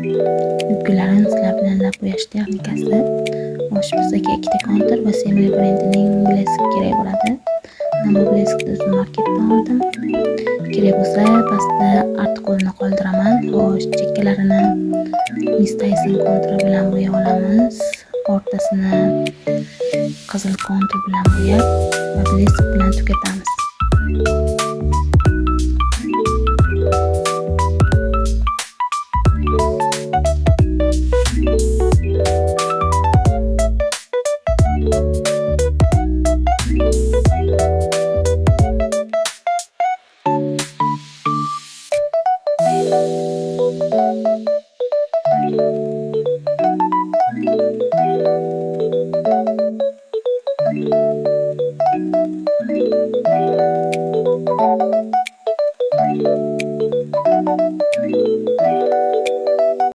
Yuklarni sizlar bilan bo'yash texnikasi. Xo'sh, bizga ikkita kontur va Semli brendining blesk kerak bo'ladi. Men bu bleskni o'zim marketdan oldim. Kerak bo'lsa pastda artikulni qoldiraman. Xo'sh, chekkalarini Miss Tyson konturi bilan bo'yab olamiz. O'rtasini qizil kontur bilan bo'yab va blesk bilan tugatamiz.